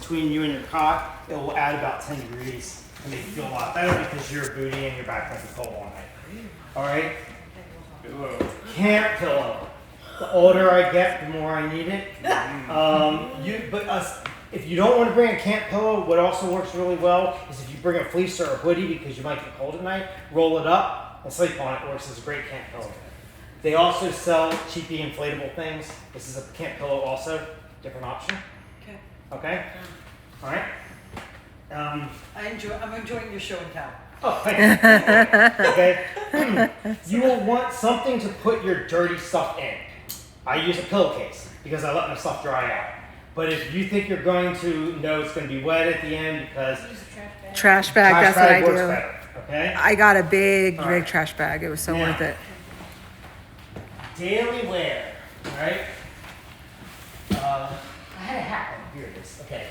between you and your cot, it will add about 10 degrees to make you feel a lot better because your booty and your back won't be cold all night. All right? Camp pillow. The older I get, the more I need it. If you don't want to bring a camp pillow, what also works really well is if you bring a fleece or a hoodie because you might get cold at night, roll it up and sleep on it. It works as a great camp pillow. They also sell cheapy inflatable things. This is a camp pillow also, different option. Okay? All right? I'm enjoying your show and tell. Oh, okay. You will want something to put your dirty stuff in. I use a pillowcase because I let my stuff dry out. But if you think you're going to know it's going to be wet at the end because Trash bag, that's what I works do. better, okay? I got a big trash bag. It was so worth it. Daily wear, all right? I had a hat. Oh, here it is. Okay.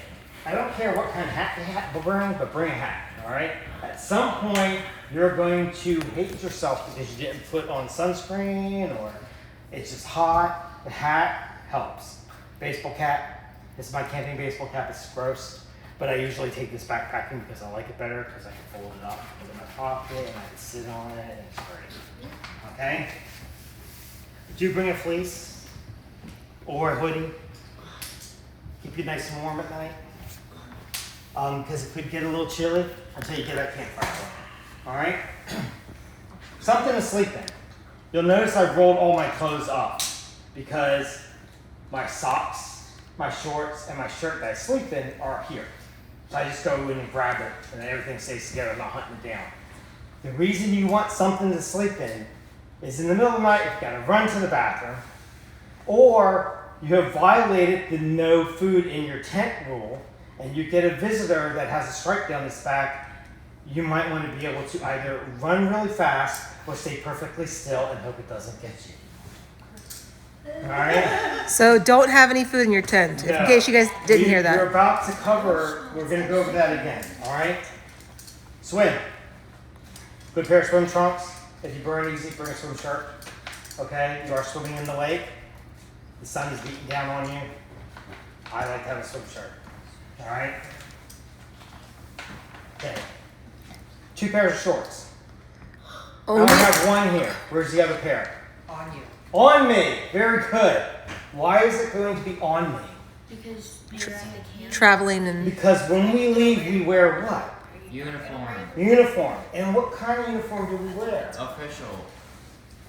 I don't care what kind of hat you bring, but bring a hat, all right? At some point, you're going to hate yourself because you didn't put on sunscreen or it's just hot. The hat helps. Baseball cap. This is my camping baseball cap. It's gross, but I usually take this backpacking because I like it better because I can fold it up, put it in my pocket, and I can sit on it, and it's great. Okay? Do bring a fleece or a hoodie. Keep you nice and warm at night. Because it could get a little chilly until you get that campfire going. All right? Something to sleep in. You'll notice I've rolled all my clothes up because my socks, my shorts, and my shirt that I sleep in are here. So I just go in and grab it, and then everything stays together. I'm not hunting it down. The reason you want something to sleep in is in the middle of the night, you've got to run to the bathroom, or you have violated the no food in your tent rule, and you get a visitor that has a stripe down his back. You might want to be able to either run really fast or stay perfectly still and hope it doesn't get you. All right? So don't have any food in your tent, in case you guys didn't hear that. We're about to cover, we're going to go over that again, all right? Swim. Good pair of swim trunks. If you burn easy, bring a swim shirt. Okay? You are swimming in the lake. The sun is beating down on you. I like to have a swim shirt. All right? Okay. 2 pairs of shorts. I only have one here. Where's the other pair? On you. On me. Very good. Why is it going to be on me? Because you're at the camp. Traveling and Because when we leave, we wear what? Uniform. Uniform. And what kind of uniform do we wear? Official.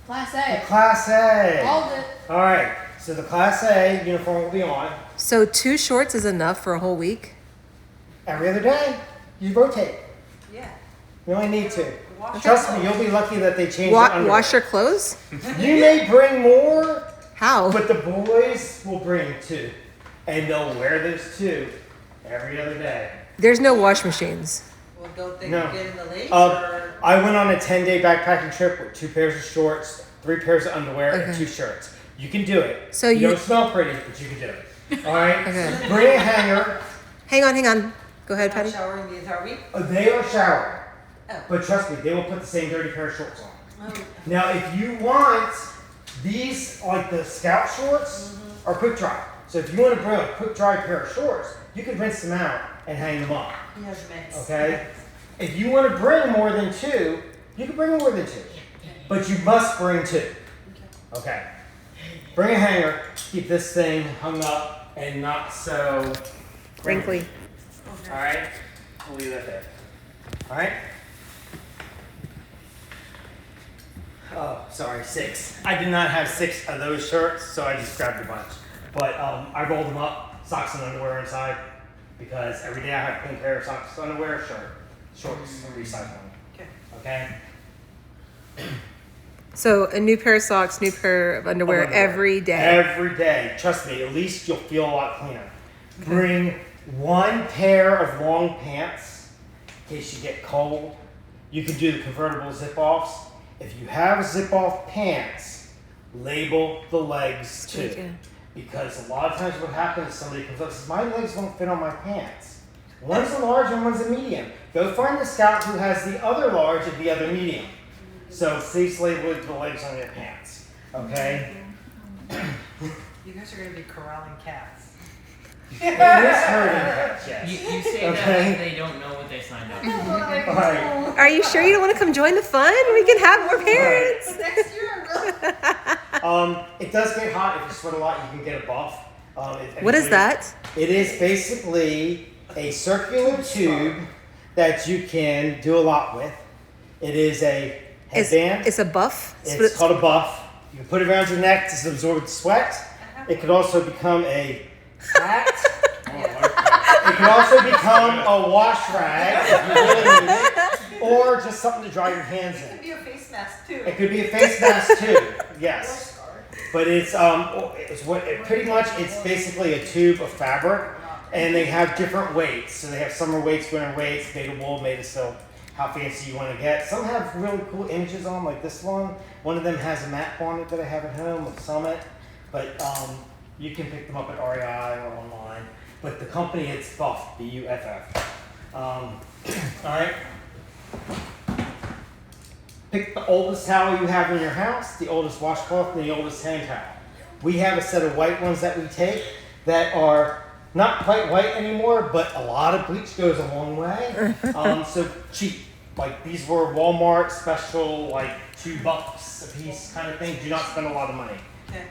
Class The A. Class A. All of it. All right. So the Class A uniform will be on so 2 shorts is enough for a whole week? every other day. You rotate. Yeah. You only need to. Wash Trust your me, you'll be lucky that they change Wash your clothes? You may bring more, How? but the boys will bring 2. And they'll wear those 2 every other day. There's no wash machines. Well, don't they No. get in the lake? Or I went on a 10-day backpacking trip with 2 pairs of shorts, 3 pairs of underwear, and Okay. 2 shirts. You can do it. So you you- don't smell pretty, but you can do it. All right? Okay. Bring a hanger. Hang on. Go ahead, not Patty. showering the entire week? They are showering. Oh. But trust me, they will put the same dirty pair of shorts on. Oh. Now, if you want these, like the Scout shorts, are quick dry. So if you want to bring a quick dry pair of shorts, you can rinse them out and hang them up. He has mitts. Okay? If you want to bring more than 2, you can bring more than 2. But you must bring 2. Okay. Bring a hanger, keep this thing hung up and not so Wrinkly. All right? We'll leave that there. All right? Oh, sorry, 6. I did not have 6 of those shirts, so I just grabbed a bunch. But I rolled them up, socks and underwear inside, because every day I have a clean pair of socks, underwear, shorts, recycling. Okay? So a new pair of socks, new pair of underwear every day. Every day. Trust me, at least you'll feel a lot cleaner. Bring 1 pair of long pants in case you get cold. You can do the convertible zip-offs. If you have zip-off pants, label the legs too. Okay. Because a lot of times what happens is somebody comes up and says, my legs won't fit on my pants. One's a large and one's a medium. Go find the scout who has the other large and the other medium. So please label the legs on your pants. Okay? You guys are going to be corralling cats. It is hurting cats, yes. You say Okay. that like they don't know what they signed up for. All right. Are you sure you don't want to come join the fun? We can have more parents. Next year, really? It does get hot. If you sweat a lot, you can get a buff. What is that? It is basically a circular tube that you can do a lot with. It is a headband. It's a buff. It's called a buff. You can put it around your neck to absorb the sweat. It could also become a hat. It can also become a wash rag if you really need it, or just something to dry your hands It could in. be a face mask too. It could be a face mask too. Yes, but it's pretty much it's basically a tube of fabric, and they have different weights. So they have summer weights, winter weights, made of wool, made of silk. How fancy you want to get. Some have really cool images on, like this one. One of them has a map on it that I have at home with Summit, but you can pick them up at REI or online. But the company, it's Buff, B-U-F-F. All right. Pick the oldest towel you have in your house, the oldest washcloth, and the oldest hand towel. We have a set of white ones that we take that are not quite white anymore, but a lot of bleach goes a long way. So cheap. Like these were Walmart special, like $2 a piece kind of thing. Do not spend a lot of money. Okay.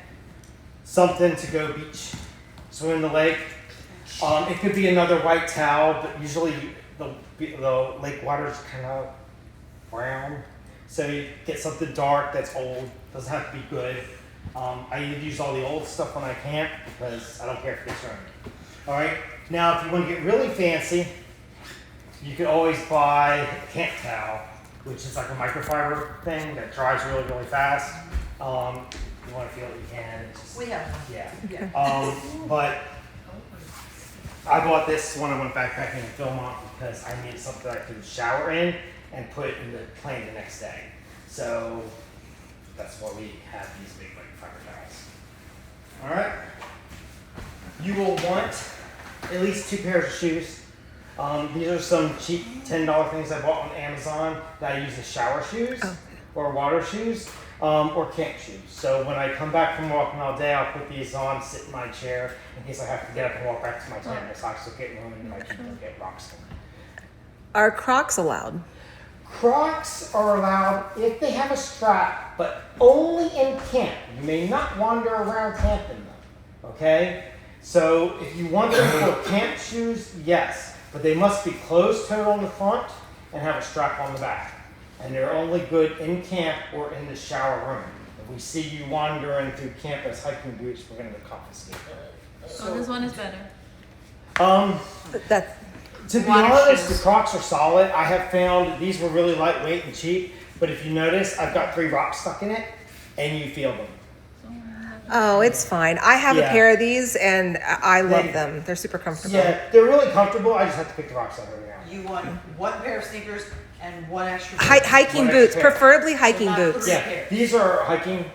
Something to go beach, swim in the lake. It could be another white towel, but usually the lake water is kind of brown. So you get something dark that's old. Doesn't have to be good. I use all the old stuff when I camp because I don't care if it gets rainy. All right. Now, if you want to get really fancy, you can always buy a camp towel, which is like a microfiber thing that dries really, really fast. You want to feel it, you can. It's just, We have one. yeah. But I bought this when I went backpacking in Philmont because I needed something I could shower in and put in the plane the next day. So that's why we have these big microfiber towels. All right. You will want at least 2 pairs of shoes. These are some cheap $10 things I bought on Amazon that I use as shower shoes or water shoes or camp shoes. So when I come back from walking all day, I'll put these on, sit in my chair in case I have to get up and walk back to my tent. My socks will get ruined and my feet will get rocks. Are Crocs allowed? Crocs are allowed if they have a strap, but only in camp. You may not wander around camp in them, okay? So if you want them for camp shoes, yes, but they must be closed-toed on the front and have a strap on the back. And they're only good in camp or in the shower room. If we see you wandering through camp as hiking boots, we're going to confiscate them. Oh, this one is better. That's To be Water honest, shoes. the Crocs are solid. I have found these were really lightweight and cheap, but if you notice, I've got 3 rocks stuck in it, and you feel them. Oh, it's fine. I have a Yeah. pair of these and I love They- them. They're super comfortable. Yeah, they're really comfortable. I just have to pick the rocks up every now and then. You want 1 pair of sneakers and 1 extra. Hiking One boots, extra pair. preferably hiking not boots. three. Yeah, these are hiking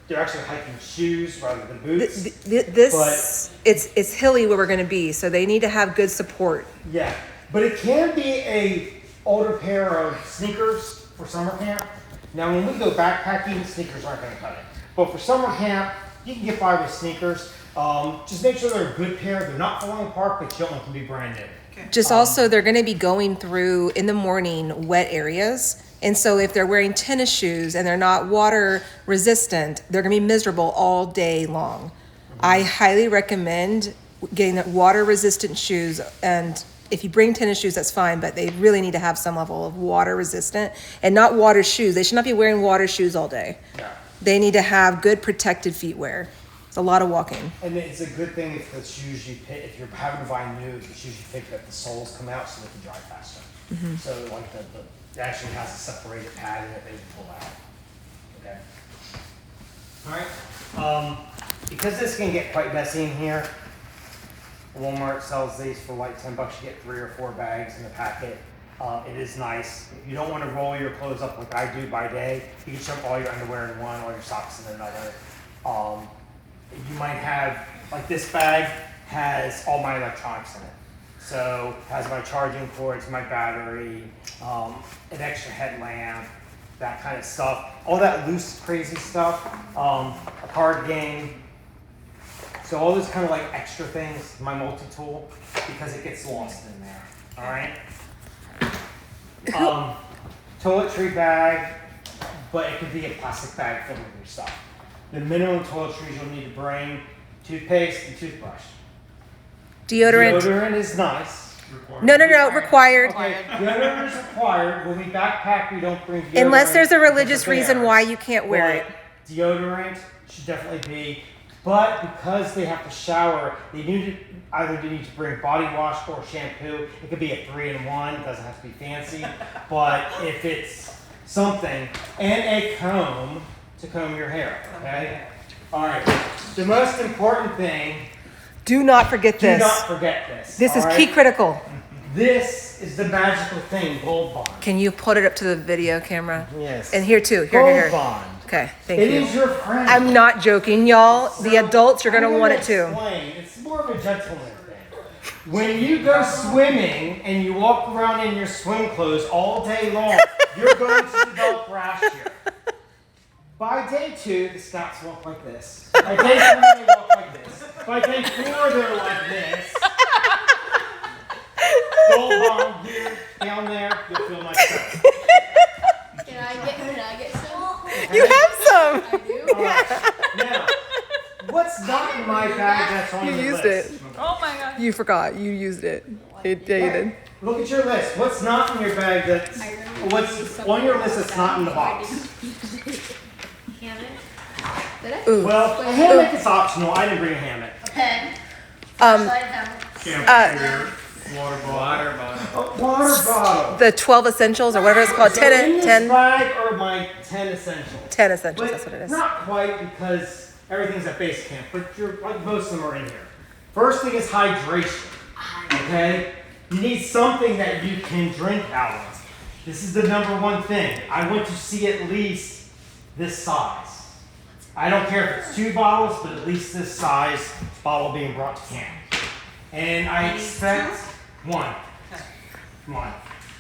they're actually hiking shoes rather than boots. This it's hilly where we're going to be, so they need to have good support. Yeah, but it can be a older pair of sneakers for summer camp. Now, when we go backpacking, sneakers aren't going to cut it. But for summer camp, you can get by with sneakers. Just make sure they're a good pair. They're not falling apart, but you don't want them to be brand new. Just also, they're going to be going through in the morning wet areas. And so if they're wearing tennis shoes and they're not water resistant, they're going to be miserable all day long. I highly recommend getting the water resistant shoes. And if you bring tennis shoes, that's fine, but they really need to have some level of water resistant and not water shoes. They should not be wearing water shoes all day. Yeah. They need to have good protected feet wear. It's a lot of walking. And it's a good thing if the shoes you pick, if you're having to buy new, the shoes you pick, that the soles come out so they can dry faster. So like it actually has a separated pad in it that you pull out. Okay. All right. Because this can get quite messy in here, Walmart sells these for like $10. You get 3 or 4 bags in the packet. It is nice. If you don't want to roll your clothes up like I do by day, you can shove all your underwear in one, all your socks in another. You might have, like this bag has all my electronics in it. So it has my charging cords, my battery, an extra headlamp, that kind of stuff. All that loose, crazy stuff. A card game, So all those kind of like extra things, my multi-tool, because it gets lost in there. All right. Toiletry bag, but it could be a plastic bag filled with your stuff. The minimum toiletries you'll need to bring: toothpaste and toothbrush. Deodorant. Deodorant is nice. No, required. Okay, deodorant is required. When we backpack, we don't bring deodorant. Unless there's a because religious of reason bears. why you can't wear it. But deodorant should definitely be. But because they have to shower, they need to bring body wash or shampoo. It could be a 3-in-1. It doesn't have to be fancy. But if it's something, and a comb to comb your hair. Okay. All right. The most important thing. Do not forget Do this. not forget this. This is all key right? critical. This is the magical thing, Gold Bond. Can you put it up to the video camera? Yes. And here too. Gold Here. Bond. Okay, thank It you. is your friend. I'm not joking, y'all. The adults are gonna I'm want it too. explain. It's more of a gentleman thing. When you go swimming and you walk around in your swim clothes all day long, you're going to develop rash here. By day 2, the scouts walk like this. By day 3, they walk like this. By day 4, they're like this. Gold Bond here, down there, you'll feel my stuff. Can I get some? You have some. I do. All right. Now, what's not in my bag that's on You your used list? it. Oh my god. You forgot. You used it. Yeah, you did. Look at your list. What's not in your bag that's what's on your list that's not in the box? Hammock. Did I? Ooh. Well, a hammock is optional. I didn't bring a hammock. A pen. Um, Side hammock. Water bottle. A water bottle. the 12 essentials or whatever it's called. So in 10, this 10 bag are my 10 essentials. essentials. But That's what it is. not quite because everything's at base camp, but you're like most of them are in here. First thing is hydration. Okay? You need something that you can drink out of. This is the number one thing. I want to see at least this size. I don't care if it's 2 bottles, but at least this size bottle being brought to camp. And I expect 1.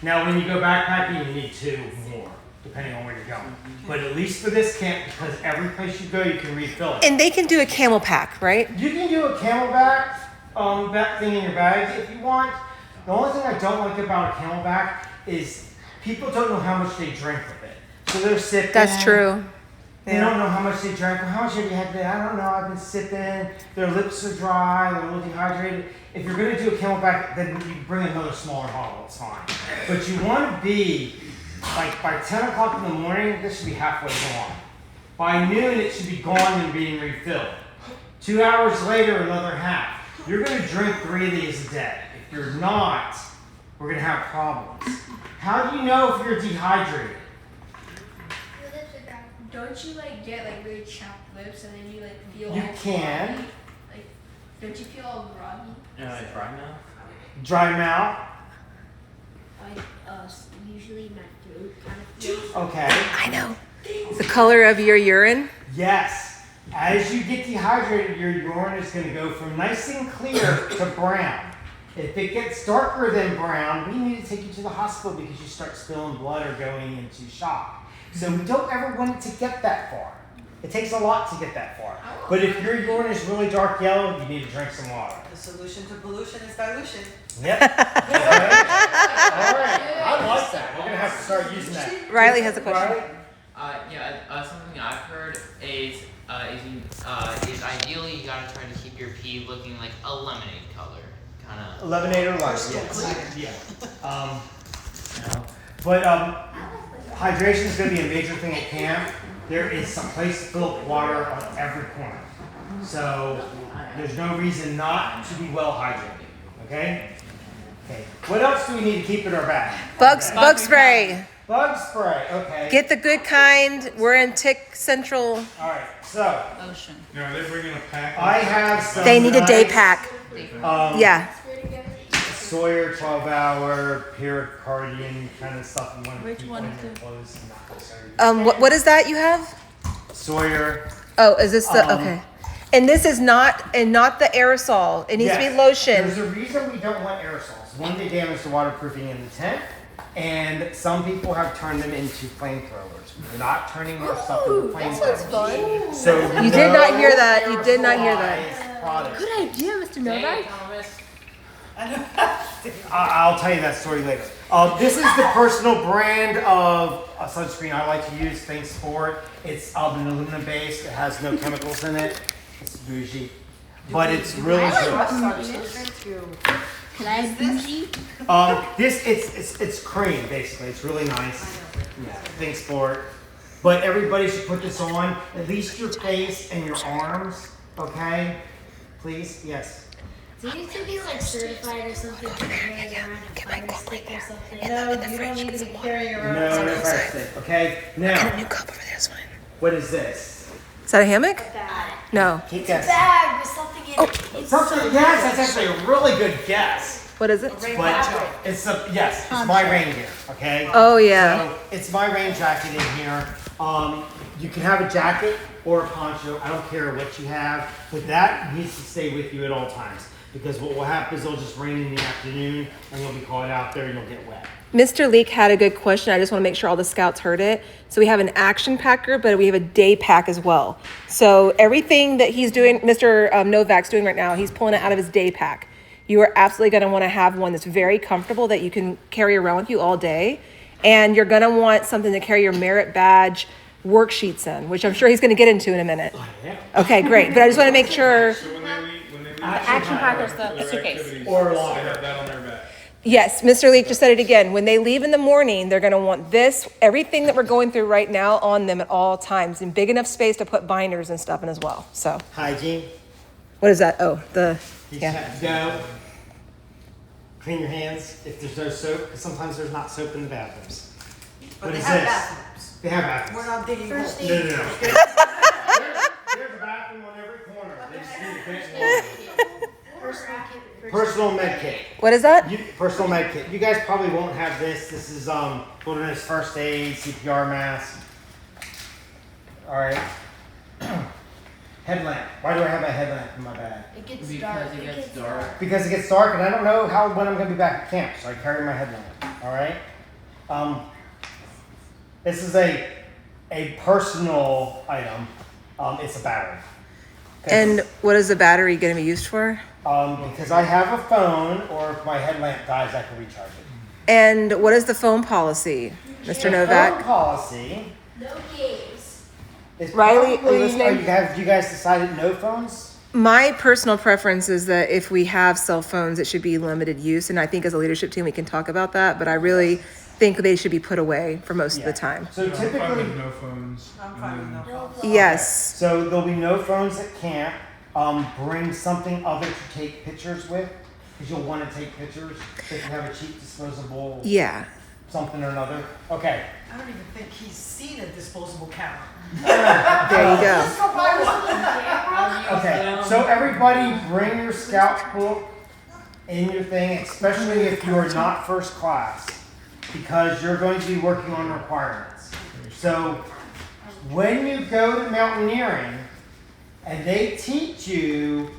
Now, when you go backpacking, you need 2 more, depending on where you're going. But at least for this camp, because every place you go, you can refill it. And they can do a camel pack, right? You can do a camelback back thing in your bag if you want. The only thing I don't like about a camelback is people don't know how much they drink with it. So they're sipping. That's true. They don't know how much they drank. Well, how much have you had today? I don't know. I've been sipping. Their lips are dry. They're a little dehydrated. If you're going to do a camelback, then you bring another smaller bottle. It's fine. But you want to be, like, by 10 o'clock in the morning, this should be halfway gone. By noon, it should be gone and being refilled. 2 hours later, another half. You're going to drink 3 of these a day. If you're not, we're going to have problems. How do you know if you're dehydrated? Don't you get really chapped lips and then you feel You all can. groggy? Don't you feel all groggy? Dry mouth. Dry mouth. Usually my throat kind of feels. Okay. I know. The color of your urine. Yes. As you get dehydrated, your urine is going to go from nice and clear to brown. If it gets darker than brown, we need to take you to the hospital because you start spilling blood or going into shock. So we don't ever want it to get that far. It takes a lot to get that far. But if your urine is really dark yellow, you need to drink some water. The solution to pollution is dilution. Yep. Okay. All right. I like that. We're going to have to start using that. Riley has a question. Riley? Something I've heard is ideally you gotta try to keep your pee looking like a lemonade color, kind of. Lemonade or light, yes. Yeah. But hydration is going to be a major thing at camp. There is some place to fill up water on every corner. So there's no reason not to be well hydrated. Okay? Okay. What else do we need to keep in our bag? Bug spray. Bug spray. Okay. Get the good kind. We're in Tick Central. All right. So Ocean. Now, are they bringing a pack? I have some. They need a day nice, pack. Yeah. Sawyer 12-hour pericardian kind of stuff you want to keep on your clothes. Not necessarily. What is that you have? Sawyer. Oh, is this the okay? And this is not the aerosol. It needs to be Yes. lotion. There's a reason we don't want aerosols. One, they damage the waterproofing in the tent, and some people have turned them into flamethrowers. We're not turning our stuff into flamethrowers. Fun. So You did not hear that. You did not hear that. aerosolized product. Good idea, Mr. Novak. Thomas. I'll tell you that story later. This is the personal brand of a sunscreen I like to use. Thanks Sport. It's an aluminum based. It has no chemicals in it. It's bougie, but it's really good. Can I have bougie? It's cream basically. It's really nice. Thanks Sport. But everybody should put this on, at least your face and your arms. Okay, please. Yes. Do you need to be like certified or something to carry around a fire stick or something? No, you don't need to be carrying around. No, no plastic. Okay. Now, New cup over there is fine. what is this? Is that a hammock? Bag. No. Keep guessing. Bag with something in it. It's Something. Yes, that's actually a really good guess. What is it? But it's it's my reindeer. Okay. Oh yeah. So it's my rain jacket in here. You can have a jacket or a poncho. I don't care what you have, but that needs to stay with you at all times because what will happen is it'll just rain in the afternoon and you'll be caught out there and you'll get wet. Mr. Leak had a good question. I just want to make sure all the scouts heard it. So we have an action packer, but we have a day pack as well. So everything that he's doing, Mr. Novak's doing right now, he's pulling it out of his day pack. You are absolutely going to want to have one that's very comfortable that you can carry around with you all day. And you're going to want something to carry your merit badge worksheets in, which I'm sure he's going to get into in a minute. Yeah. Okay, great. But I just want to make sure. So when they leave Action packer's for the their suitcase. activities, Or they locker. have that on their back. Yes, Mr. Leak just said it again. When they leave in the morning, they're going to want this, everything that we're going through right now on them at all times, in big enough space to put binders and stuff in as well. So, Hygiene. what is that? Oh, You yeah. just have to go. Clean your hands if there's no soap, because sometimes there's not soap in the bathrooms. But What they is have this? bathrooms. They have bathrooms. We're not digging First holes. No, no, no. There's a bathroom on every corner. They just need to get one. personal kit. Personal med kit. What is that? Personal med kit. You guys probably won't have this. This is wilderness first aid, CPR mask. All right. Headlamp. Why do I have a headlamp in my bag? It gets dark. Because it gets dark. Because it gets dark and I don't know when I'm going to be back at camp, so I carry my headlamp. All right. This is a personal item. It's a battery. Okay. And what is the battery going to be used for? Because I have a phone, or if my headlamp dies, I can recharge it. And what is the phone policy, Mr. Phone Novak? policy No games. is Riley, are you probably- listening? Have you guys decided no phones? My personal preference is that if we have cell phones, it should be limited use. And I think as a leadership team, we can talk about that. But I really think they should be put away for most of the time. So I'm fine typically, with no phones. I'm and fine with then- no phones. Yes. so there'll be no phones at camp. Bring something other to take pictures with, because you'll want to take pictures. So you can have a cheap disposable Yeah. something or another. Okay. I don't even think he's seen a disposable camera. There you go. Okay, so everybody bring your scout book in your thing, especially if you're not first class, because you're going to be working on requirements. So when you go to mountaineering and they teach you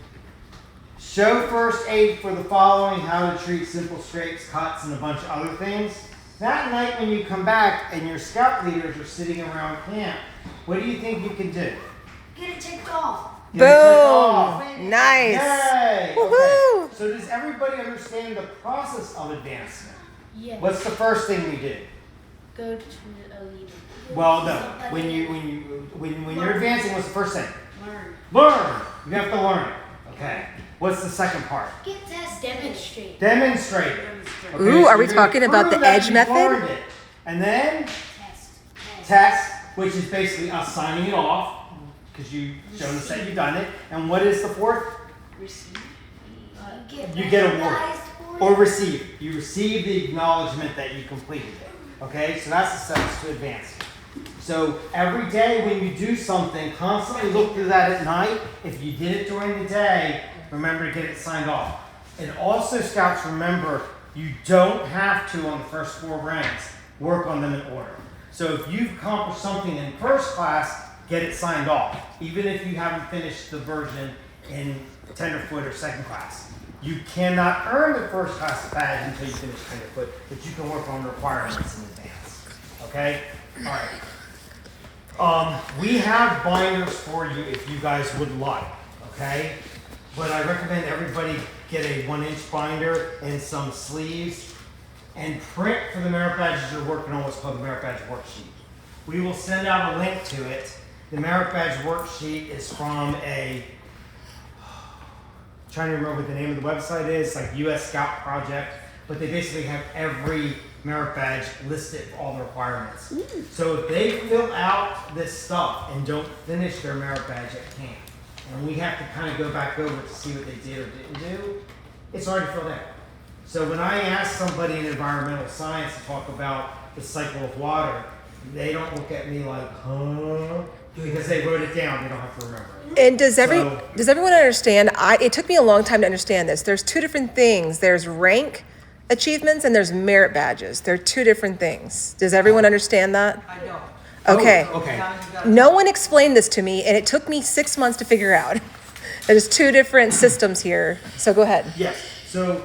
show first aid for the following, how to treat simple scrapes, cuts, and a bunch of other things, that night when you come back and your scout leaders are sitting around camp, what do you think you can do? Get it ticked off. Get it ticked off. Boom. Nice. Yay! Woohoo! Okay. So does everybody understand the process of advancement? Yeah. What's the first thing we do? Go to a leader. Well, no. When you're advancing, what's the first thing? Learn. Learn. You have to learn it. Okay. What's the second part? Get test. Demonstrate. Demonstrate it. Okay, Ooh, so are we you're gonna talking about prove the that EDGE you've method? learned it. And then Test. test, which is basically us signing it off because you've shown us that you've done it. And what is the fourth? Receive. You get a award. recognized for Or it. receive. You receive the acknowledgement that you completed it. Okay, so that's the steps to advancing. So every day when you do something, constantly look through that at night. If you did it during the day, remember to get it signed off. And also, scouts, remember, you don't have to, on the first 4 ranks, work on them in order. So if you've accomplished something in first class, get it signed off. Even if you haven't finished the version in tenderfoot or second class. You cannot earn the first class badge until you finish tenderfoot, but you can work on requirements in advance. Okay? All right. We have binders for you if you guys would like. Okay? but I recommend everybody get a 1-inch binder and some sleeves and print for the merit badges you're working on what's called the merit badge worksheet. We will send out a link to it. The merit badge worksheet is from trying to remember what the name of the website is, like US Scout Project, but they basically have every merit badge listed for all the requirements. So if they fill out this stuff and don't finish their merit badge at camp, and we have to kind of go back over to see what they did or didn't do, it's already filled out. So when I ask somebody in environmental science to talk about the cycle of water, they don't look at me like, huh? Because they wrote it down, they don't have to remember it. And does So- everyone understand? It took me a long time to understand this. There's two different things. There's rank achievements and there's merit badges. They're two different things. Does everyone understand that? I don't. Okay. Oh, okay. Now you gotta- No one explained this to me, and it took me 6 months to figure out. There's two different systems here. So go ahead. Yes, so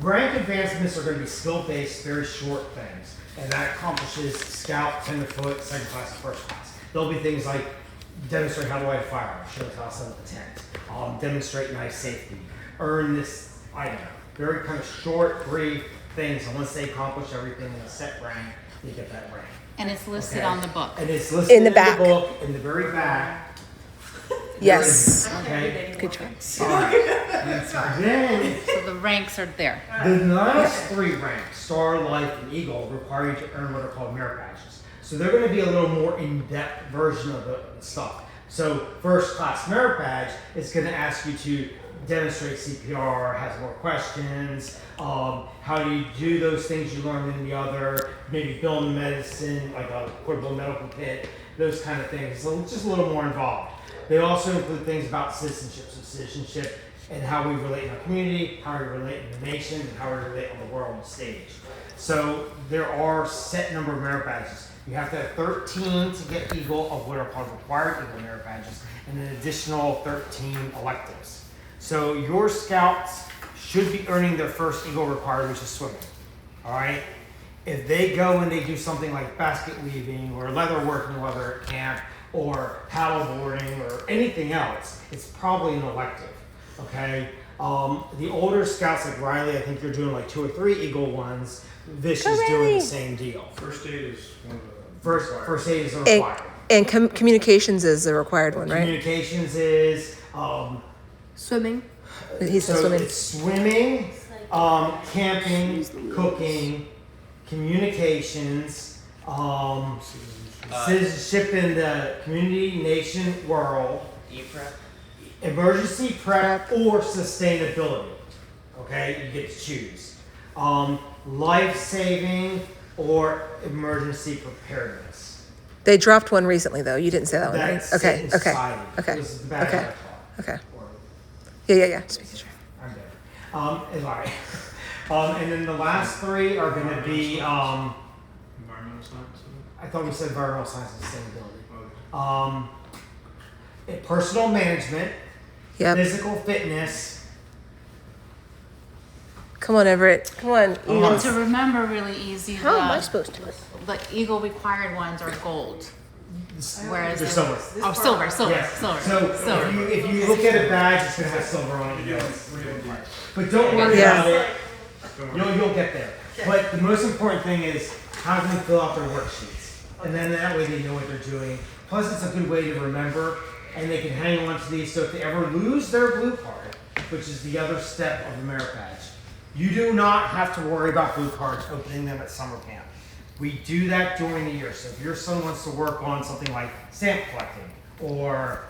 rank advancements are going to be skill-based, very short things, and that accomplishes scout, tenderfoot, second class, and first class. There'll be things like demonstrate how to light a fire, show how to set up a tent, demonstrate knife safety, earn this item. Very kind of short, brief things, and once they accomplish everything in a set rank, they get that rank. And it's listed Okay? on the book. And it's listed In the back. book, in the very back. Yes. Okay. Good job. All right. Then So the ranks are there. the last three ranks, Star, Life, and Eagle, require you to earn what are called merit badges. So they're going to be a little more in-depth version of the stuff. So first class merit badge is going to ask you to demonstrate CPR, has more questions, how do you do those things you learned in the other, maybe build medicine, like a portable medical kit, those kind of things. So it's just a little more involved. They also include things about citizenship, so citizenship and how we relate in our community, how we relate in the nation, and how we relate on the world stage. So there are set number of merit badges. You have to have 13 to get Eagle of what are called required Eagle merit badges, and an additional 13 electives. So your scouts should be earning their first Eagle required, which is swimming. All right? If they go and they do something like basket weaving or leather working while they're at camp, or paddleboarding or anything else, it's probably an elective. Okay? The older scouts like Riley, I think they're doing like 2 or 3 Eagle ones. Vish is doing the same deal. First aid is one of the. First aid is And, required. and communications is the required one, right? Communications is Swimming. He's so swimming. it's swimming, camping, cooking, communications, citizenship in the community, nation, world, E-prep. emergency prep, or sustainability. Okay, you get to choose. Life saving or emergency preparedness. They dropped one recently, though. You didn't say that one, right? That's Okay. in Okay. society. Okay. This is the bad Okay. I taught. Okay. Or- Yeah. Just making sure. I'm good. It's all right. And then the last 3 are going to be, Environmental science. I thought we said environmental science and sustainability. Okay. Personal management, Yep. physical fitness. Come on, Everett. Come on. And to remember really easy, How am I the, supposed to? the Eagle required ones are gold. Whereas They're the- silver. Oh, silver. Yes. Silver. So if you look at a badge, it's going to have silver on it. Yes. We're gonna do. But don't worry Yeah. about it. Don't worry. You'll get there. But the most important thing is how can they fill out their worksheets, and then that way they know what they're doing. Plus, it's a good way to remember, and they can hang on to these. So if they ever lose their blue card, which is the other step of the merit badge, you do not have to worry about blue cards opening them at summer camp. We do that during the year. So if your son wants to work on something like stamp collecting or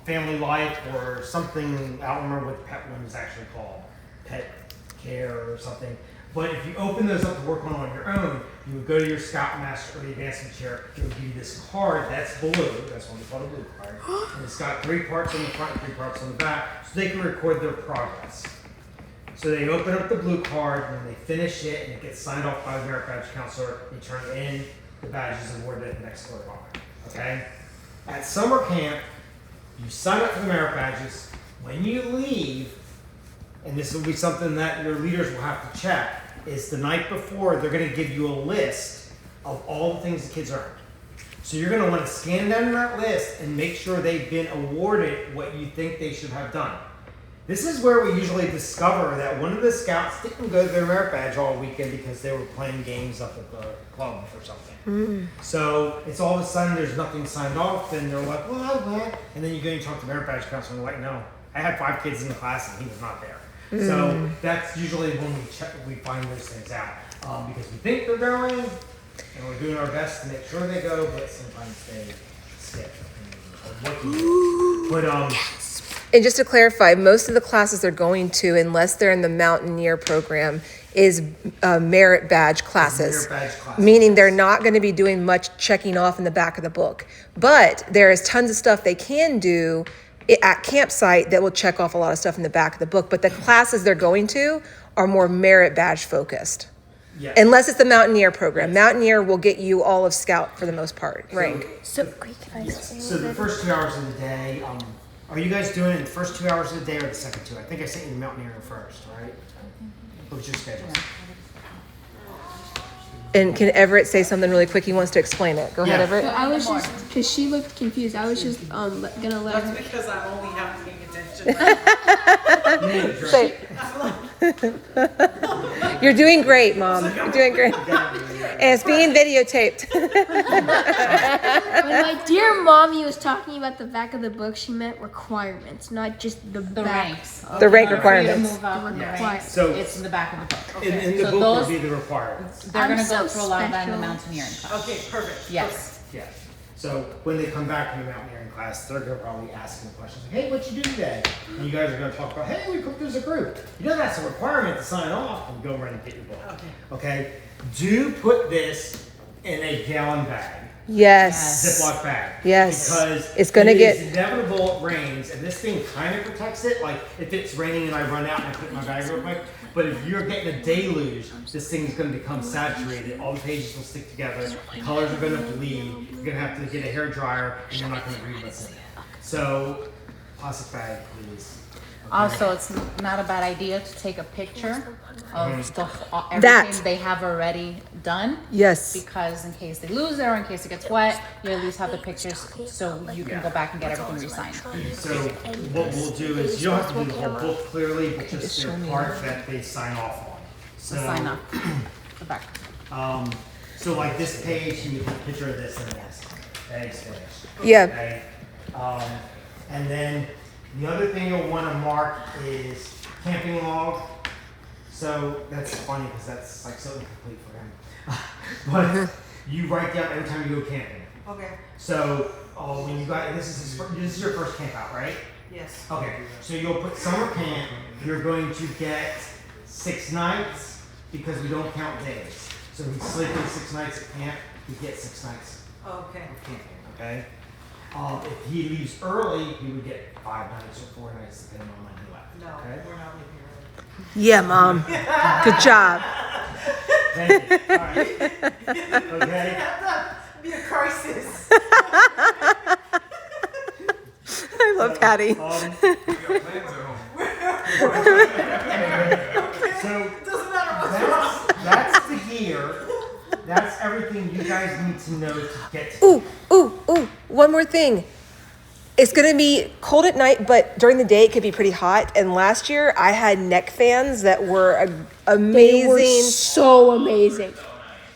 family life or something, I don't remember what the pet one is actually called, pet care or something. But if you open those up to work on your own, you would go to your Scoutmaster or the advancement chair. It would give you this card that's blue. That's what we call a blue card. And it's got 3 parts on the front, 3 parts on the back, so they can record their progress. So they open up the blue card, and when they finish it, and it gets signed off by the merit badge counselor, they turn it in, the badge is awarded at the next score line. Okay? At summer camp, you sign up for the merit badges. When you leave, and this will be something that your leaders will have to check, is the night before, they're going to give you a list of all the things the kids earned. So you're going to want to scan down that list and make sure they've been awarded what you think they should have done. This is where we usually discover that one of the scouts didn't go to their merit badge all weekend because they were playing games up at the club or something. So it's all of a sudden there's nothing signed off, and they're like, well, I went. And then you go and talk to the merit badge counselor, and they're like, no, I had 5 kids in the class and he was not there. So that's usually when we find those things out, because we think they're going, and we're doing our best to make sure they go, but sometimes they skip. But And just to clarify, most of the classes they're going to, unless they're in the Mountaineer program, is merit badge classes. Merit badge classes. Meaning they're not going to be doing much checking off in the back of the book. But there is tons of stuff they can do at campsite that will check off a lot of stuff in the back of the book. But the classes they're going to are more merit badge focused. yes. Unless it's the Mountaineer program. Mountaineer will get you all of Scout for the most part, rank. So, wait, can I say So the first 2 hours of the day, are you guys doing it in the first 2 hours of the day or the second 2? I think I sent you the Mountaineer first, right? What's your schedule? And can Everett say something really quick? He wants to explain it. Go ahead, Yeah. Everett. But I was just, because she looked confused, I was just gonna let That's her. because I'm only half paying attention. Say- You're doing great, Mom. You're doing great. And it's being videotaped. When my dear mommy was talking about the back of the book, she meant requirements, not just the The back. ranks. The rank In order for you to requirements. move up in the Yeah. ranks, So- it's in the back of the book. In the So book those- would be the requirements. They're I'm gonna so go through a lot of that in the special. mountaineering class. Okay, perfect. Yes. Yeah. So when they come back from the Mountaineering class, they're gonna probably ask them questions like, hey, what'd you do today? And you guys are gonna talk about, hey, we cooked as a group. You know that's a requirement to sign off, and go run and get your book. Okay? Do put this in a gallon bag. Yes. Ziploc bag. Yes. Because It's gonna it get- is inevitable it rains, and this thing kind of protects it. Like if it's raining and I run out and I put it in my bag real quick. But if you're getting a deluge, this thing is going to become saturated. All the pages will stick together. The colors are going to bleed. You're going to have to get a hair dryer, and you're not going to read what's in it. So, plastic bag, please. Okay? Also, it's not a bad idea to take a picture of everything That. they have already done. Yes. Because in case they lose it or in case it gets wet, you at least have the pictures so you can go back and get everything re-signed. So what we'll do is, you don't have to do the whole book clearly, but just the part that they sign off on. So, Sign up. The back. So like this page, you can take a picture of this and this. Thanks, finished. Yeah. Okay. And then the other thing you'll want to mark is camping log. So that's funny because that's like so incomplete for him. But you write down every time you go camping. Okay, So when you got this is your first camp out, right? yes. Okay. So you'll put summer camp. You're going to get 6 nights because we don't count days. So he's sleeping 6 nights at camp. He gets 6 nights Okay. of camping. Okay. If he leaves early, he would get 5 nights or 4 nights depending on when he left. No, Okay. we're not leaving early. Yeah, Mom. Good job. Thank you. All right. Okay. Be a crisis. I love Patty. So Doesn't matter what's that's the gear. That's everything you guys need to know to get to. Ooh. One more thing. It's going to be cold at night, but during the day it could be pretty hot. And last year I had neck fans that were They were amazing. so amazing.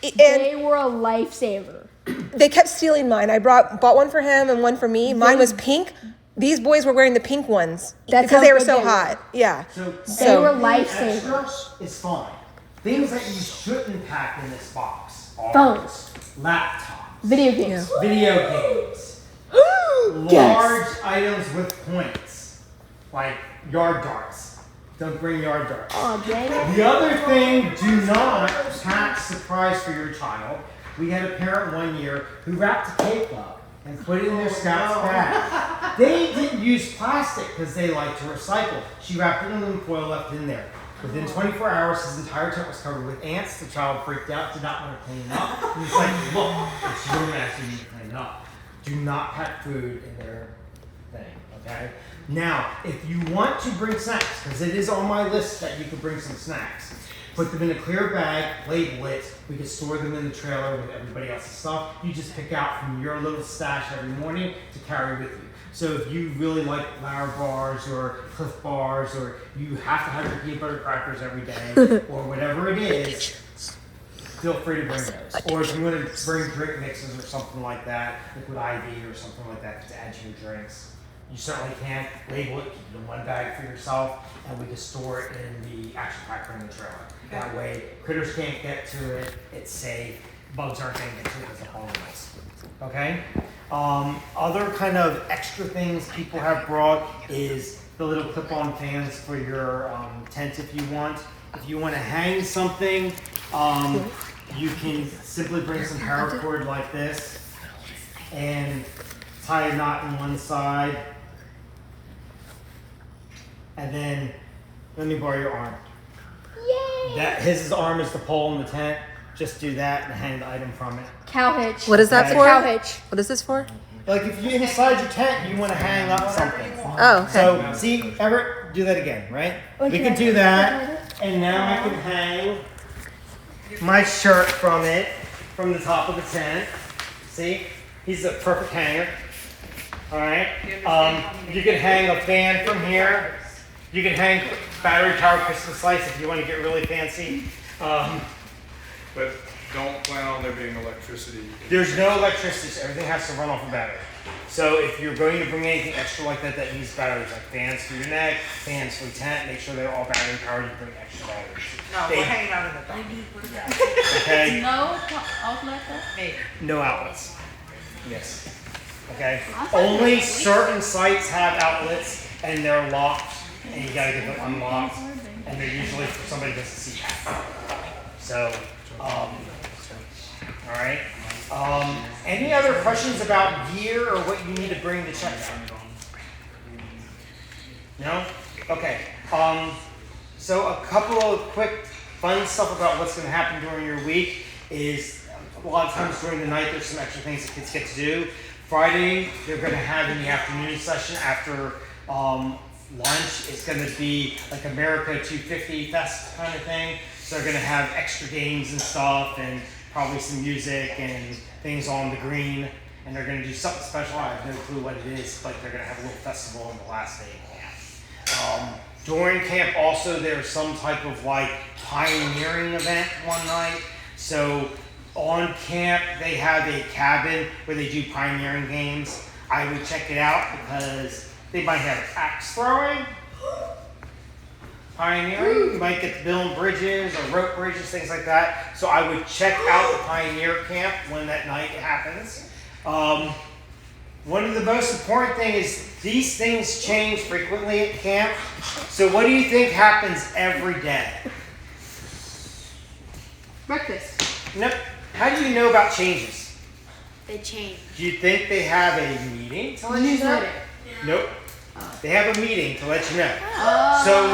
And They were a lifesaver. they kept stealing mine. I bought one for him and one for me. Mine was pink. These boys were wearing the pink ones That's because how they were good so they were. hot. Yeah. So They were anything lifesavers. extra is fine. Things that you shouldn't pack in this box are Phones. laptops, Video games. video games, large Yes. items with points, like yard darts. Don't bring yard darts. Oh, dang it. The other thing, do not pack surprise for your child. We had a parent one year who wrapped a cake up and put it in their scout's bag. They didn't use plastic because they like to recycle. She wrapped it in aluminum foil, left it in there. Within 24 hours, his entire tent was covered with ants. The child freaked out, did not want to clean it up. And he's like, look, it's your mess, you need to clean it up. Do not pack food in their thing, okay? Now, if you want to bring snacks, because it is on my list that you could bring some snacks, put them in a clear bag, label it. We can store them in the trailer with everybody else's stuff. You just pick out from your little stash every morning to carry with you. So if you really like Lara bars or Cliff bars, or you have to have your peanut butter crackers every day, or whatever it is, feel free to bring those. Or if you want to bring drink mixes or something like that, liquid IV or something like that to add to your drinks, you certainly can. Label it, keep it in one bag for yourself, and we can store it in the action packer in the trailer. That way, critters can't get to it, it's safe, bugs aren't going to get to it as a home base. Okay? Other kind of extra things people have brought is the little clip-on fans for your tent if you want. If you want to hang something, you can simply bring some paracord like this and tie a knot in one side. And then, let me borrow your arm. Yay! His arm is the pole in the tent. Just do that and hang the item from it. Cow hitch. What is that Okay. for? Cow hitch. What is this for? Like if you're inside your tent, you want to hang up something. Oh, okay. So, see, Everett, do that again, right? We can do that, and now I can hang my shirt from it, from the top of the tent. See, he's a perfect hanger. All right. You can hang a fan from here. You can hang battery-powered Christmas lights if you want to get really fancy. But don't plan on there being electricity. There's no electricity, so everything has to run off a battery. So if you're going to bring anything extra like that that needs batteries, like fans for your neck, fans for the tent, make sure they're all battery powered. You bring extra batteries. No, They- we're hanging out in the back. Okay. No outlet there? Maybe. No outlets. Yes. Okay. Only certain sites have outlets, and they're locked, and you gotta get them unlocked, and they're usually for somebody who doesn't see that. So, all right. Any other questions about gear or what you need to bring to check out? No? Okay. So a couple of quick fun stuff about what's going to happen during your week is a lot of times during the night there's some extra things that kids get to do. Friday they're going to have in the afternoon session after lunch. It's going to be like America 250 Fest kind of thing. So they're going to have extra games and stuff and probably some music and things on the green. And they're going to do something special. I have no clue what it is, but they're going to have a little festival on the last day of camp. During camp also there's some type of like pioneering event one night. So on camp they have a cabin where they do pioneering games. I would check it out because they might have axe throwing, pioneering, you might get to build bridges or rope bridges, things like that. So I would check out the pioneer camp when that night happens. One of the most important things is these things change frequently at camp. So what do you think happens every day? Breakfast. Nope. How do you know about changes? They change. Do you think they have a meeting to let you know? Nope. They have a meeting to let you know. So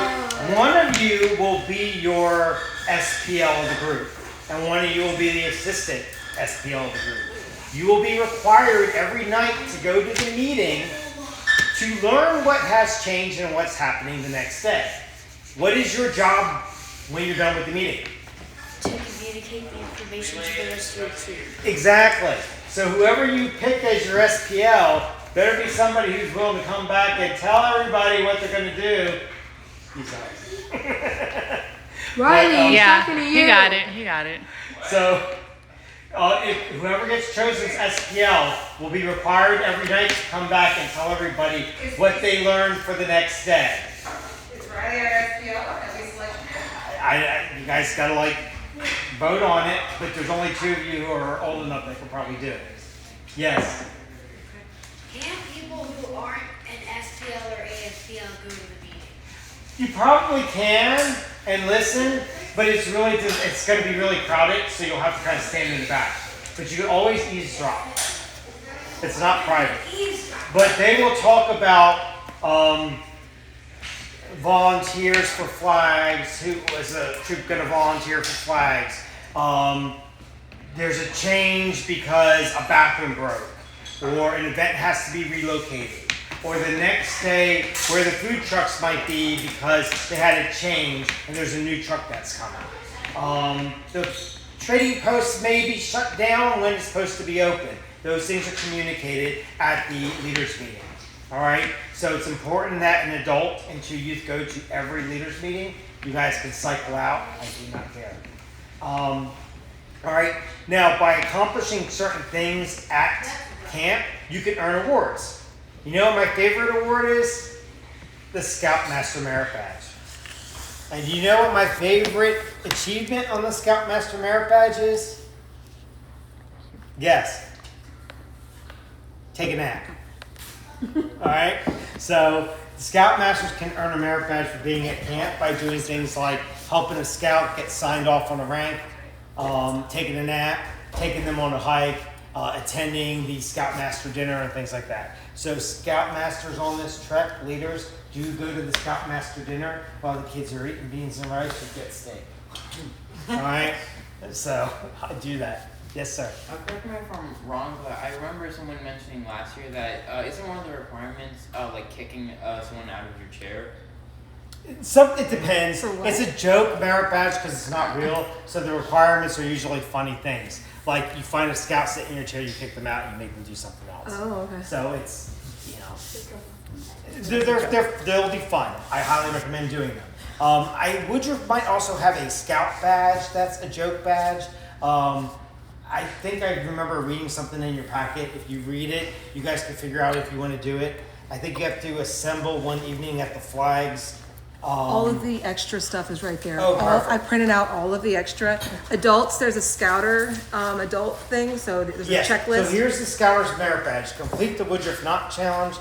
one of you will be your SPL of the group, and one of you will be the assistant SPL of the group. You will be required every night to go to the meeting to learn what has changed and what's happening the next day. What is your job when you're done with the meeting? To communicate the information to the rest of the team. Exactly. So whoever you pick as your SPL better be somebody who's willing to come back and tell everybody what they're going to do. Riley, he's Yeah, talking to you. he got it. He got it. So if whoever gets chosen as SPL will be required every night to come back and tell everybody what they learned for the next day. Is Riley our SPL? At least like. You guys gotta like vote on it, but there's only 2 of you who are old enough that can probably do it. Yes. Can people who aren't an SPL or ASPL go to the meeting? You probably can and listen, but it's going to be really crowded, so you'll have to kind of stand in the back. But you can always eavesdrop. It's not private. But they will talk about volunteers for flags. Who was a troop going to volunteer for flags? There's a change because a bathroom broke, or an event has to be relocated, or the next day where the food trucks might be because they had a change and there's a new truck that's coming. The trading posts may be shut down when it's supposed to be open. Those things are communicated at the leaders meeting. All right, so it's important that an adult and 2 youth go to every leaders meeting. You guys can cycle out. I do not care. All right, now by accomplishing certain things at camp, you can earn awards. You know what my favorite award is? The Scoutmaster Merit Badge. And do you know what my favorite achievement on the Scoutmaster Merit Badge is? Yes. Take a nap. Alright? So, the Scoutmasters can earn a merit badge for being at camp by doing things like helping a scout get signed off on a rank, taking a nap, taking them on a hike, attending the Scoutmaster dinner and things like that. So Scoutmasters on this trek, leaders, do go to the Scoutmaster dinner while the kids are eating beans and rice or get steak. Alright? So, I do that. Yes, sir. Correct me if I'm wrong, but I remember someone mentioning last year that isn't one of the requirements like kicking someone out of your chair? It depends. For what? It's a joke merit badge because it's not real. So the requirements are usually funny things. Like you find a scout sitting in your chair, you kick them out, and you make them do something else. Oh, okay. So it's, they'll be fun. I highly recommend doing them. Woodruff might also have a scout badge. That's a joke badge. I think I remember reading something in your packet. If you read it, you guys can figure out if you want to do it. I think you have to assemble one evening at the flags. All of the extra stuff is right there. Oh, perfect. I printed out all of the extra. Adults, there's a Scouter adult thing, so there's Yes. a checklist. So here's the Scouter's Merit Badge. Complete the Woodruff Knot Challenge,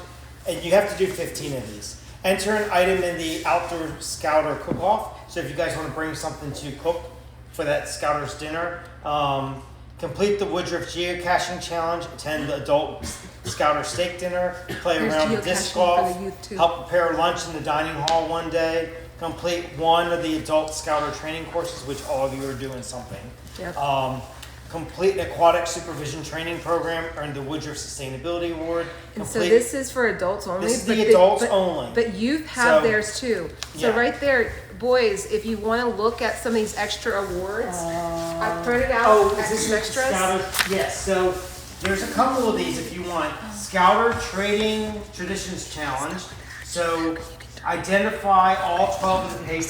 and you have to do 15 of these. Enter an item in the Outdoor Scouter Cook-Off. So if you guys want to bring something to cook for that Scouter's dinner, complete the Woodruff Geocaching Challenge, attend the Adult Scouter Steak Dinner, play There's around with disc geocaching golf, for the youth, too. help prepare lunch in the dining hall one day, complete one of the Adult Scouter training courses, which all of you are doing something. Yep. Complete an aquatic supervision training program, earn the Woodruff Sustainability Award. And so this is for adults only. This is but the adults only. But youth have So- theirs too. So Yeah. right there, boys, if you want to look at some of these extra awards, I printed out is this extras. Scouter? Yes, so there's a couple of these if you want. Scouter Trading Traditions Challenge. So identify all 12 of the pace